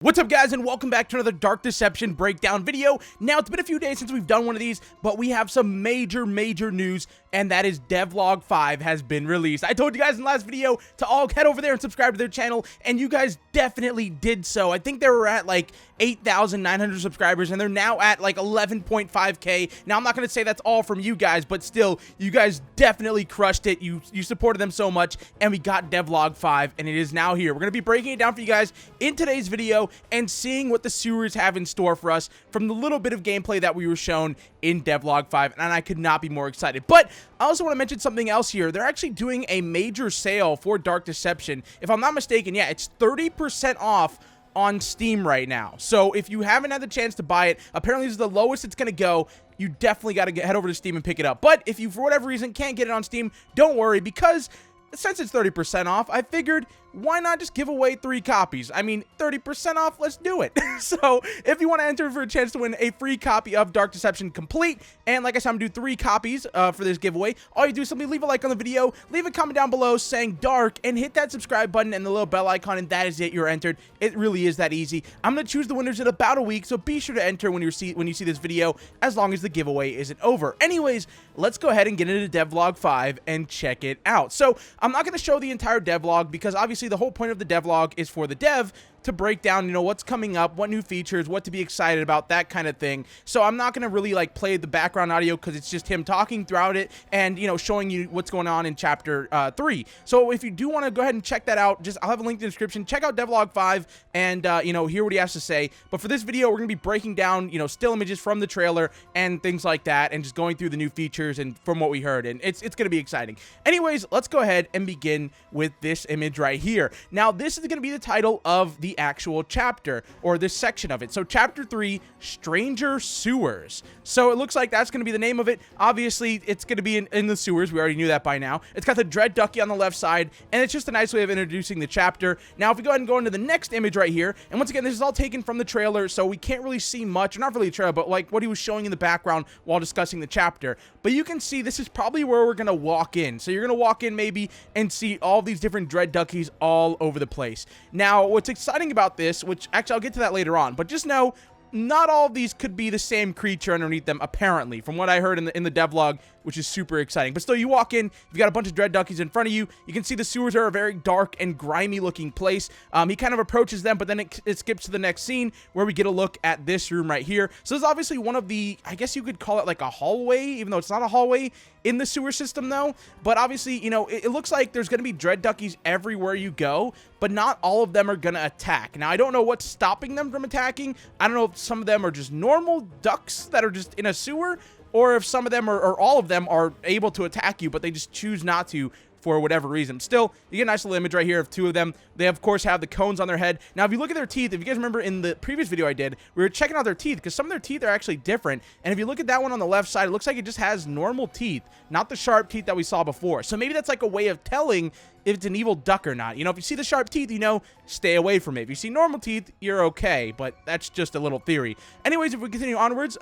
What's up, guys, and welcome back to another Dark Deception breakdown video. Now, it's been a few days since we've done one of these, but we have some major news, and that is Devlog 5 has been released. I told you guys in the last video to all head over there and subscribe to their channel, and you guys definitely did so. I think they were at like 8,900 subscribers, and they're now at like 11.5k. Now, I'm not going to say that's all from you guys, but still, you guys definitely crushed it. You supported them so much, and we got Devlog 5, and it is now here. We're going to be breaking it down for you guys in today's video, and seeing what the sewers have in store for us from the little bit of gameplay that we were shown in Devlog 5, and I could not be more excited. But I also want to mention something else here. They're actually doing a major sale for Dark Deception. If I'm not mistaken, yeah, it's 30% off on Steam right now. So if you haven't had the chance to buy it, apparently this is the lowest it's going to go. You definitely got to head over to Steam and pick it up. But if you, for whatever reason, can't get it on Steam, don't worry, because since it's 30% off, I figured, why not just give away 3 copies? I mean, 30% off, let's do it. So, if you want to enter for a chance to win a free copy of Dark Deception Complete, and like I said, I'm going to do 3 copies for this giveaway, all you do is simply leave a like on the video, leave a comment down below saying Dark, and hit that subscribe button and the little bell icon, and that is it, you're entered. It really is that easy. I'm going to choose the winners in about a week, so be sure to enter when you see this video, as long as the giveaway isn't over. Anyways, let's go ahead and get into Devlog 5 and check it out. So, I'm not going to show the entire devlog, because obviously the whole point of the devlog is for the dev to break down, you know, what's coming up, what new features, what to be excited about, that kind of thing. So I'm not going to really like play the background audio, because it's just him talking throughout it and, you know, showing you what's going on in chapter 3. So if you do want to go ahead and check that out, I'll have a link in the description. Check out Devlog 5 and, you know, hear what he has to say. But for this video, we're going to be breaking down, you know, still images from the trailer and things like that, and just going through the new features and from what we heard. And it's going to be exciting. Anyways, let's go ahead and begin with this image right here. Now, this is going to be the title of the actual chapter, or this section of it. So chapter 3, Stranger Sewers. So it looks like that's going to be the name of it. Obviously, it's going to be in the sewers. We already knew that by now. It's got the dread ducky on the left side, and it's just a nice way of introducing the chapter. Now, if we go ahead and go into the next image right here, and once again, this is all taken from the trailer, so we can't really see much, not really a trailer, but like what he was showing in the background while discussing the chapter. But you can see this is probably where we're going to walk in. So you're going to walk in maybe and see all these different dread duckies all over the place. Now, what's exciting about this, which actually I'll get to that later on, but just know not all of these could be the same creature underneath them, apparently, from what I heard in the devlog, which is super exciting. But still, you walk in, you've got a bunch of dread duckies in front of you. You can see the sewers are a very dark and grimy looking place. He kind of approaches them, but then it skips to the next scene where we get a look at this room right here. So this is obviously one of the, I guess you could call it like a hallway, even though it's not a hallway in the sewer system though. But obviously, you know, it looks like there's going to be dread duckies everywhere you go, but not all of them are going to attack. Now, I don't know what's stopping them from attacking. I don't know if some of them are just normal ducks that are just in a sewer, or if some of them or all of them are able to attack you, but they just choose not to for whatever reason. Still, you get a nice little image right here of 2 of them. They, of course, have the cones on their head. Now, if you look at their teeth, if you guys remember in the previous video I did, we were checking out their teeth, because some of their teeth are actually different. And if you look at that one on the left side, it looks like it just has normal teeth, not the sharp teeth that we saw before. So maybe that's like a way of telling if it's an evil duck or not. You know, if you see the sharp teeth, you know, stay away from it. If you see normal teeth, you're okay, but that's just a little theory. Anyways, if we continue onwards,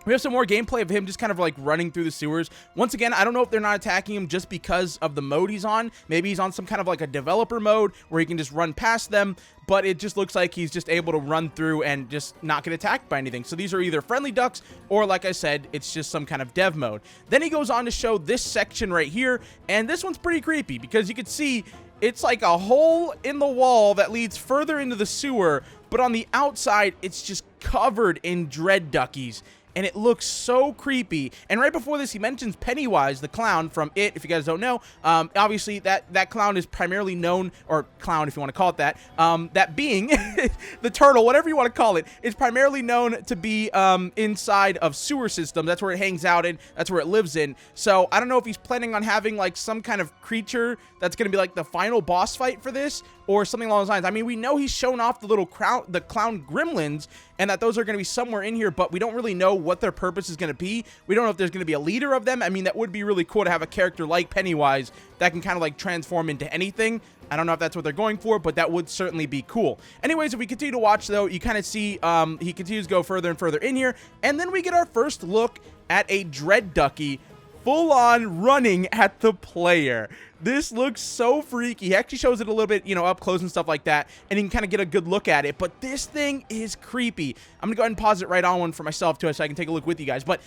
we have some more gameplay of him just kind of like running through the sewers. Once again, I don't know if they're not attacking him just because of the mode he's on. Maybe he's on some kind of like a developer mode where he can just run past them, but it just looks like he's just able to run through and just not get attacked by anything. So these are either friendly ducks or, like I said, it's just some kind of dev mode. Then he goes on to show this section right here, and this one's pretty creepy because you can see it's like a hole in the wall that leads further into the sewer, but on the outside, it's just covered in dread duckies. And it looks so creepy. And right before this, he mentions Pennywise, the clown from It, if you guys don't know. Obviously, that clown is primarily known, or clown if you want to call it that, that being, the turtle, whatever you want to call it, is primarily known to be inside of sewer systems. That's where it hangs out in. That's where it lives in. So I don't know if he's planning on having like some kind of creature that's going to be like the final boss fight for this, or something along those lines. I mean, we know he's shown off the little clown gremlins, and that those are going to be somewhere in here, but we don't really know what their purpose is going to be. We don't know if there's going to be a leader of them. I mean, that would be really cool to have a character like Pennywise that can kind of like transform into anything. I don't know if that's what they're going for, but that would certainly be cool. Anyways, if we continue to watch, though, you kind of see he continues to go further and further in here, and then we get our first look at a dread ducky full on running at the player. This looks so freaky. He actually shows it a little bit, you know, up close and stuff like that, and you can kind of get a good look at it, but this thing is creepy. I'm gonna go ahead and pause it right on one for myself too, so I can take a look with you guys, but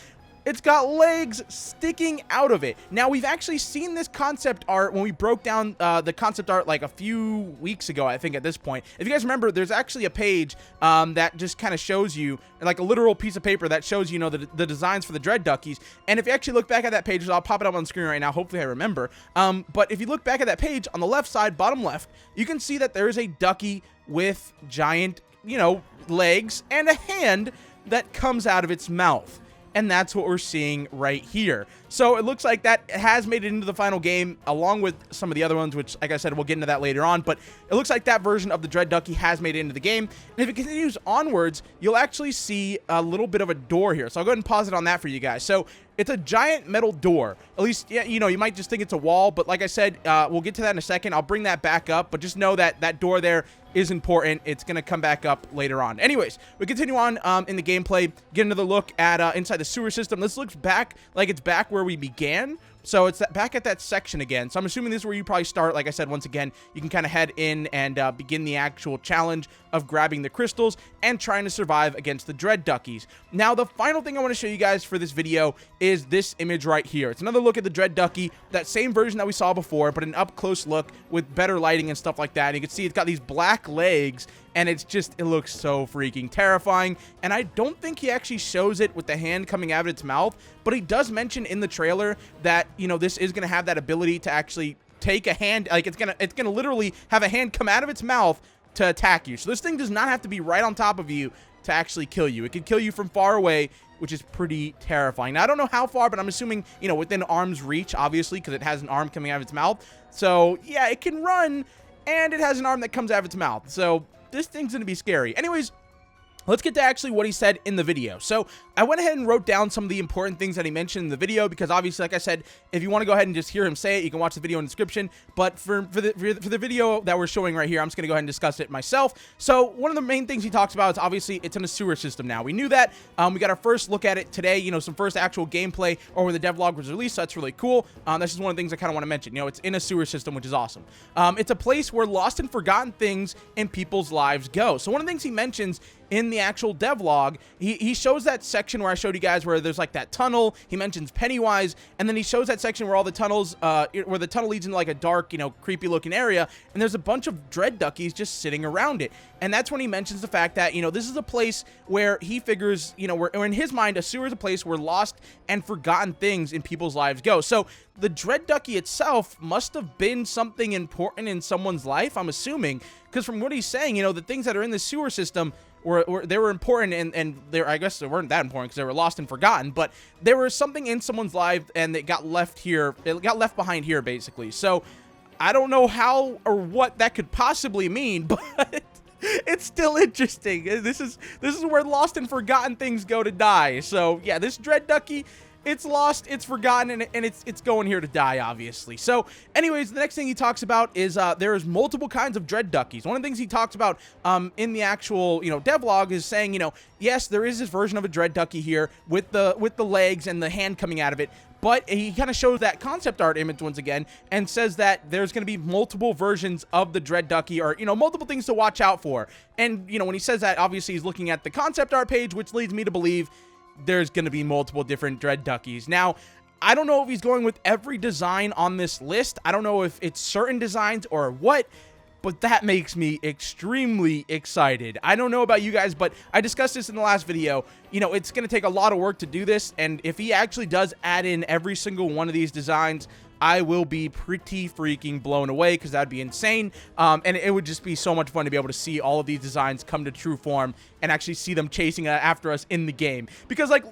it's got legs sticking out of it. Now, we've actually seen this concept art when we broke down the concept art like a few weeks ago, I think, at this point. If you guys remember, there's actually a page that just kind of shows you, like a literal piece of paper that shows, you know, the designs for the Dread Duckies. And if you actually look back at that page, I'll pop it up on the screen right now. Hopefully I remember. But if you look back at that page, on the left side, bottom left, you can see that there is a ducky with giant, you know, legs and a hand that comes out of its mouth. And that's what we're seeing right here. So it looks like that has made it into the final game, along with some of the other ones, which, like I said, we'll get into that later on. But it looks like that version of the Dread Ducky has made it into the game. And if it continues onwards, you'll actually see a little bit of a door here. So I'll go ahead and pause it on that for you guys. So it's a giant metal door. At least, yeah, you know, you might just think it's a wall. But like I said, we'll get to that in a second. I'll bring that back up. But just know that that door there is important. It's going to come back up later on. Anyways, we continue on in the gameplay. Get another look at inside the sewer system. This looks back like it's back where we began. So it's back at that section again. So I'm assuming this is where you probably start. Like I said, once again, you can kind of head in and begin the actual challenge of grabbing the crystals and trying to survive against the Dread Duckies. Now, the final thing I want to show you guys for this video is this image right here. It's another look at the Dread Ducky, that same version that we saw before, but an up-close look with better lighting and stuff like that. And you can see it's got these black legs, and it looks so freaking terrifying. And I don't think he actually shows it with the hand coming out of its mouth, but he does mention in the trailer that, you know, this is going to have that ability to actually take a hand, like it's gonna literally have a hand come out of its mouth to attack you. So this thing does not have to be right on top of you to actually kill you. It can kill you from far away, which is pretty terrifying. Now, I don't know how far, but I'm assuming, you know, within arm's reach, obviously, because it has an arm coming out of its mouth. So yeah, it can run, and it has an arm that comes out of its mouth. So this thing's gonna be scary. Anyways, let's get to actually what he said in the video. So I went ahead and wrote down some of the important things that he mentioned in the video, because obviously, like I said, if you want to go ahead and just hear him say it, you can watch the video in the description. But for the video that we're showing right here, I'm just going to go ahead and discuss it myself. So one of the main things he talks about is obviously it's in a sewer system now. We knew that. We got our first look at it today, you know, some first actual gameplay or when the devlog was released. So that's really cool. That's just one of the things I kind of want to mention. You know, it's in a sewer system, which is awesome. It's a place where lost and forgotten things in people's lives go. So one of the things he mentions in the actual devlog, he shows that section where I showed you guys where there's like that tunnel. He mentions Pennywise, and then he shows that section where all the tunnels, where the tunnel leads into like a dark, you know, creepy looking area, and there's a bunch of Dread Duckies just sitting around it. And that's when he mentions the fact that, you know, this is a place where he figures, you know, where in his mind, a sewer is a place where lost and forgotten things in people's lives go. So the Dread Ducky itself must have been something important in someone's life, I'm assuming, because from what he's saying, you know, the things that are in the sewer system they were important, and I guess they weren't that important because they were lost and forgotten, but there was something in someone's life and it got left here. It got left behind here, basically. So I don't know how or what that could possibly mean, but it's still interesting. This is where lost and forgotten things go to die. So yeah, this Dread Ducky, it's lost, it's forgotten, and it's going here to die, obviously. So anyways, the next thing he talks about is there's multiple kinds of Dread Duckies. One of the things he talks about in the actual, you know, devlog is saying, you know, yes, there is this version of a Dread Ducky here with the legs and the hand coming out of it, but he kind of shows that concept art image once again and says that there's going to be multiple versions of the Dread Ducky, or, you know, multiple things to watch out for. And, you know, when he says that, obviously he's looking at the concept art page, which leads me to believe there's going to be multiple different Dread Duckies. Now, I don't know if he's going with every design on this list. I don't know if it's certain designs or what, but that makes me extremely excited. I don't know about you guys, but I discussed this in the last video. You know, it's going to take a lot of work to do this, and if he actually does add in every single one of these designs, I will be pretty freaking blown away, because that'd be insane. And it would just be so much fun to be able to see all of these designs come to true form and actually see them chasing after us in the game. Because, like,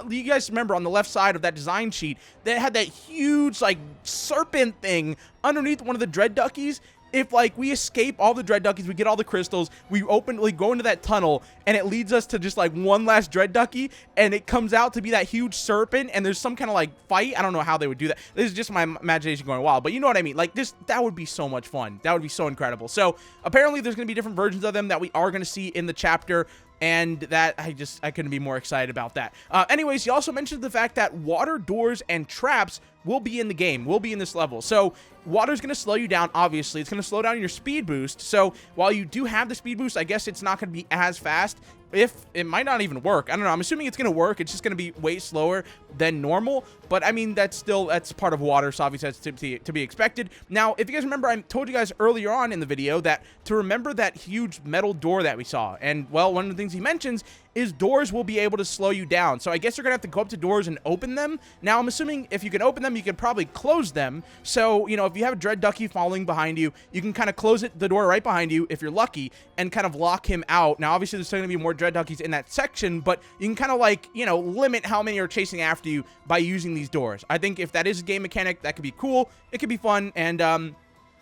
you guys remember on the left side of that design sheet, they had that huge, like, serpent thing underneath one of the Dread Duckies. If, like, we escape all the Dread Duckies, we get all the crystals, we openly go into that tunnel, and it leads us to just, like, one last Dread Ducky, and it comes out to be that huge serpent, and there's some kind of, like, fight. I don't know how they would do that. This is just my imagination going wild, but you know what I mean. Like, that would be so much fun. That would be so incredible. So, apparently, there's going to be different versions of them that we are going to see in the chapter. and that I couldn't be more excited about that. Anyways, he also mentioned the fact that water doors and traps will be in the game, will be in this level. So water's going to slow you down, obviously. It's going to slow down your speed boost. So while you do have the speed boost, I guess it's not going to be as fast. If it might not even work. I don't know. I'm assuming it's going to work. It's just going to be way slower than normal. But I mean, that's part of water, so obviously that's to be expected. Now, if you guys remember, I told you guys earlier on in the video that to remember that huge metal door that we saw. And, well, one of the things he mentions is doors will be able to slow you down. So I guess you're going to have to go up to doors and open them. Now, I'm assuming if you can open them, you can probably close them. So, you know, if you have a Dread Ducky following behind you, you can kind of close the door right behind you if you're lucky and kind of lock him out. Now, obviously, there's still going to be more Dread Duckies in that section, but you can kind of like, you know, limit how many are chasing after you by using these doors. I think if that is a game mechanic, that could be cool. It could be fun, and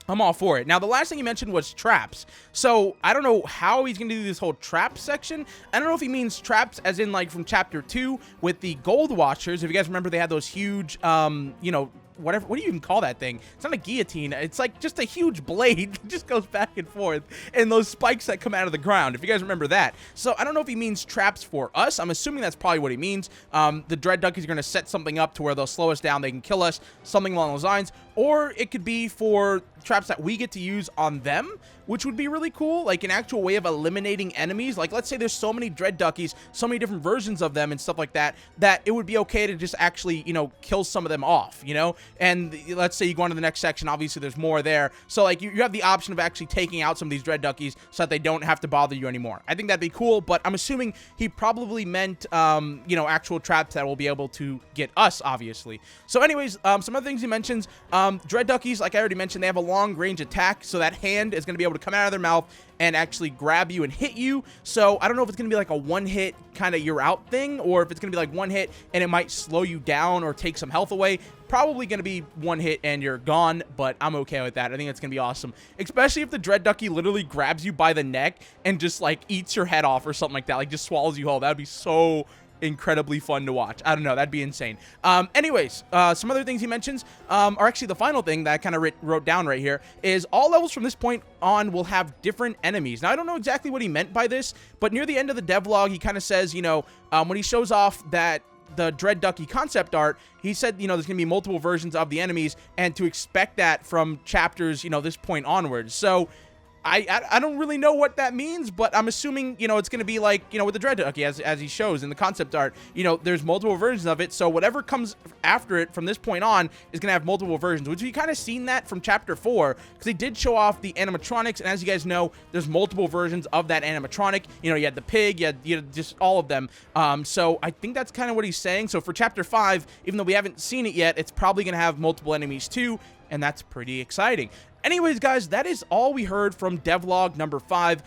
I'm all for it. Now, the last thing he mentioned was traps. So, I don't know how he's going to do this whole trap section. I don't know if he means traps as in, like, from Chapter 2 with the Gold Watchers. If you guys remember, they had those huge, you know, whatever, what do you even call that thing? It's not a guillotine. It's like just a huge blade that just goes back and forth, and those spikes that come out of the ground, if you guys remember that. So I don't know if he means traps for us. I'm assuming that's probably what he means. The Dread Duckies are going to set something up to where they'll slow us down, they can kill us, something along those lines. Or it could be for traps that we get to use on them, which would be really cool, like an actual way of eliminating enemies. Like, let's say there's so many Dread Duckies, so many different versions of them and stuff like that, that it would be okay to just actually, you know, kill some of them off, you know? And let's say you go on to the next section, obviously there's more there. So, like, you have the option of actually taking out some of these Dread Duckies so that they don't have to bother you anymore. I think that'd be cool, but I'm assuming he probably meant, you know, actual traps that will be able to get us, obviously. So anyways, some other things he mentions, Dread Duckies, like I already mentioned, they have a long range attack, so that hand is going to be able to come out of their mouth and actually grab you and hit you. So I don't know if it's going to be like a one-hit kind of you're out thing, or if it's going to be like one hit and it might slow you down or take some health away. Probably going to be one hit and you're gone, but I'm okay with that. I think it's going to be awesome, especially if the Dread Ducky literally grabs you by the neck and just like eats your head off or something like that, like just swallows you whole. That'd be so incredibly fun to watch. I don't know, that'd be insane. Anyways, some other things he mentions, or actually the final thing that I kind of wrote down right here, is all levels from this point on will have different enemies. Now, I don't know exactly what he meant by this, but near the end of the devlog, he kind of says, you know, when he shows off that the Dread Ducky concept art, he said, you know, there's gonna be multiple versions of the enemies, and to expect that from chapters, you know, this point onwards. So I don't really know what that means, but I'm assuming, you know, it's going to be like, you know, with the Dread Ducky, as he shows in the concept art, you know, there's multiple versions of it, so whatever comes after it from this point on is going to have multiple versions, which we kind of seen that from Chapter 4, because they did show off the animatronics, and as you guys know, there's multiple versions of that animatronic. You know, you had the pig, you had just all of them, so I think that's kind of what he's saying. So for Chapter 5, even though we haven't seen it yet, it's probably going to have multiple enemies too, and that's pretty exciting. Anyways, guys, that is all we heard from devlog number 5.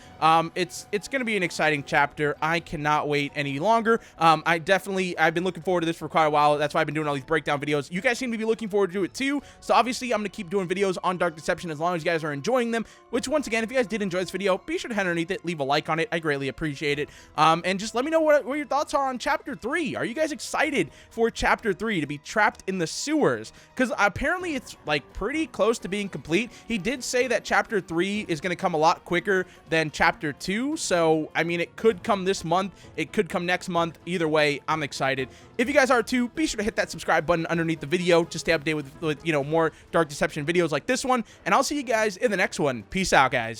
It's going to be an exciting chapter. I cannot wait any longer. I've been looking forward to this for quite a while. That's why I've been doing all these breakdown videos. You guys seem to be looking forward to it too. So obviously, I'm going to keep doing videos on Dark Deception as long as you guys are enjoying them. Which, once again, if you guys did enjoy this video, be sure to head underneath it, leave a like on it. I greatly appreciate it. And just let me know what your thoughts are on Chapter 3. Are you guys excited for Chapter 3 to be trapped in the sewers? Because apparently, it's like pretty close to being complete. He did say that Chapter 3 is going to come a lot quicker than Chapter 2, so, I mean, it could come this month, it could come next month. Either way, I'm excited. If you guys are too, be sure to hit that subscribe button underneath the video to stay updated with, you know, more Dark Deception videos like this one, and I'll see you guys in the next one. Peace out, guys.